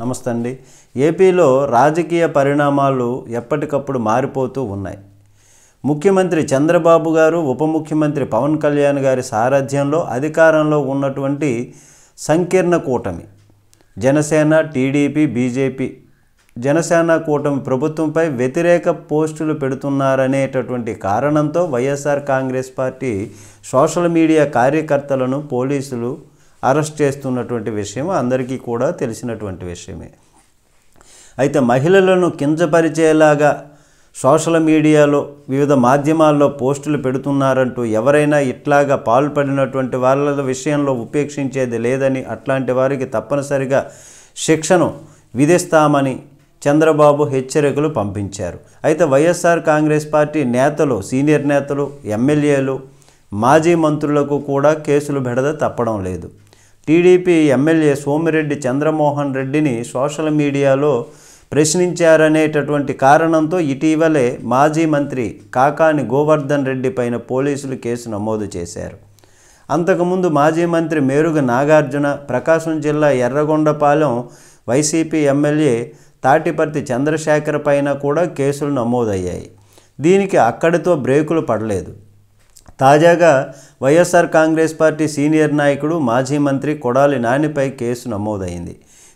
నమస్తే అండి. ఏపీలో రాజకీయ పరిణామాలు ఎప్పటికప్పుడు మారిపోతూ ఉన్నాయి. ముఖ్యమంత్రి చంద్రబాబు గారు, ఉప ముఖ్యమంత్రి పవన్ కళ్యాణ్ గారి సారథ్యంలో అధికారంలో ఉన్నటువంటి సంకీర్ణ కూటమి జనసేన, టీడీపీ, బీజేపీ, జనసేన కూటమి ప్రభుత్వంపై వ్యతిరేక పోస్టులు పెడుతున్నారనేటటువంటి కారణంతో YSR Congress party social media కార్యకర్తలను పోలీసులు అరెస్ట్ చేస్తున్నటువంటి విషయం అందరికీ కూడా తెలిసినటువంటి విషయమే. అయితే మహిళలను కించపరిచేలాగా సోషల్ మీడియాలో వివిధ మాధ్యమాల్లో పోస్టులు పెడుతున్నారంటూ ఎవరైనా ఇట్లాగా పాల్పడినటువంటి వాళ్ళ విషయంలో ఉపేక్షించేది లేదని, అట్లాంటి వారికి తప్పనిసరిగా శిక్షను విధిస్తామని చంద్రబాబు హెచ్చరికలు పంపించారు. అయితే వైఎస్ఆర్ కాంగ్రెస్ పార్టీ నేతలు, సీనియర్ నేతలు, ఎమ్మెల్యేలు, మాజీ మంత్రులకు కూడా కేసులు బెడద తప్పడం లేదు. టీడీపీ ఎమ్మెల్యే సోమిరెడ్డి చంద్రమోహన్ రెడ్డిని సోషల్ మీడియాలో ప్రశ్నించారనేటటువంటి కారణంతో ఇటీవలే మాజీ మంత్రి కాకాని గోవర్ధన్ రెడ్డి పైన పోలీసులు కేసు నమోదు చేశారు. అంతకుముందు మాజీ మంత్రి మేరుగ నాగార్జున, ప్రకాశం జిల్లా ఎర్రగొండపాలెం వైసీపీ ఎమ్మెల్యే తాటిపర్తి చంద్రశేఖర్ పైన కూడా కేసులు నమోదయ్యాయి. దీనికి అక్కడితో బ్రేకులు పడలేదు. తాజాగా వైఎస్ఆర్ కాంగ్రెస్ పార్టీ సీనియర్ నాయకుడు, మాజీ మంత్రి కొడాలి నానిపై కేసు నమోదైంది.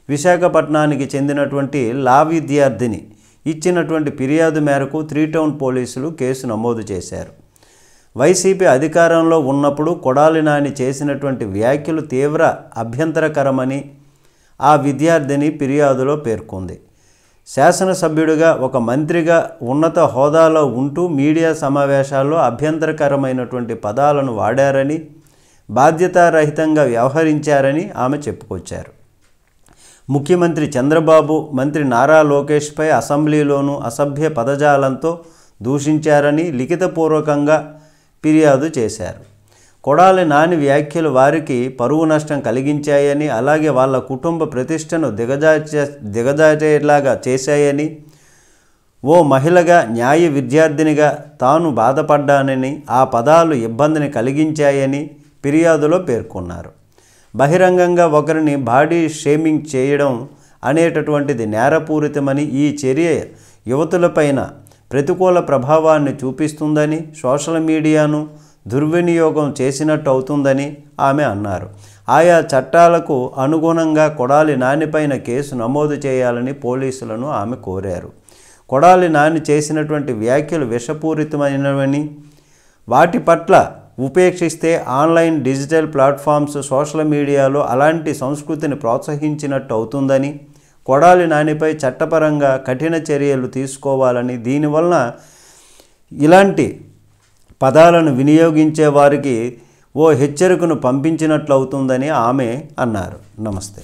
విశాఖపట్నానికి చెందినటువంటి లా విద్యార్థిని ఇచ్చినటువంటి ఫిర్యాదు మేరకు 3 టౌన్ పోలీసులు కేసు నమోదు చేశారు. వైసీపీ అధికారంలో ఉన్నప్పుడు కొడాలి నాని చేసినటువంటి వ్యాఖ్యలు తీవ్ర అభ్యంతరకరమని ఆ విద్యార్థిని ఫిర్యాదులో పేర్కొంది. శాసనసభ్యుడిగా, ఒక మంత్రిగా ఉన్నత హోదాలో ఉంటూ మీడియా సమావేశాల్లో అభ్యంతరకరమైనటువంటి పదాలను వాడారని, బాధ్యతారహితంగా వ్యవహరించారని ఆమె చెప్పుకొచ్చారు. ముఖ్యమంత్రి చంద్రబాబు, మంత్రి నారా లోకేష్పై అసెంబ్లీలోనూ అసభ్య పదజాలంతో దూషించారని లిఖితపూర్వకంగా ఫిర్యాదు చేశారు. కొడాలి నాని వ్యాఖ్యలు వారికి పరువు నష్టం కలిగించాయని, అలాగే వాళ్ళ కుటుంబ ప్రతిష్టను దిగజార్చేలాగా చేశాయని, ఓ మహిళగా, న్యాయ విద్యార్థినిగా తాను బాధపడ్డానని, ఆ పదాలు ఇబ్బందిని కలిగించాయని ఫిర్యాదులో పేర్కొన్నారు. బహిరంగంగా ఒకరిని బాడీ షేమింగ్ చేయడం అనేటటువంటిది నేరపూరితమని, ఈ చర్య యువతులపైన ప్రతికూల ప్రభావాన్ని చూపిస్తుందని, సోషల్ మీడియాను దుర్వినియోగం చేసినట్టు అవుతుందని ఆమె అన్నారు. ఆయా చట్టాలకు అనుగుణంగా కొడాలి నానిపైన కేసు నమోదు చేయాలని పోలీసులను ఆమె కోరారు. కొడాలి నాని చేసినటువంటి వ్యాఖ్యలు విషపూరితమైనవని, వాటి పట్ల ఉపేక్షిస్తే ఆన్లైన్, డిజిటల్ ప్లాట్ఫామ్స్, సోషల్ మీడియాలో అలాంటి సంస్కృతిని ప్రోత్సహించినట్టు అవుతుందని, కొడాలి నానిపై చట్టపరంగా కఠిన చర్యలు తీసుకోవాలని, దీనివలన ఇలాంటి పదాలను వినియోగించే వారికి ఓ హెచ్చరికను పంపించినట్లవుతుందని ఆమె అన్నారు. నమస్తే.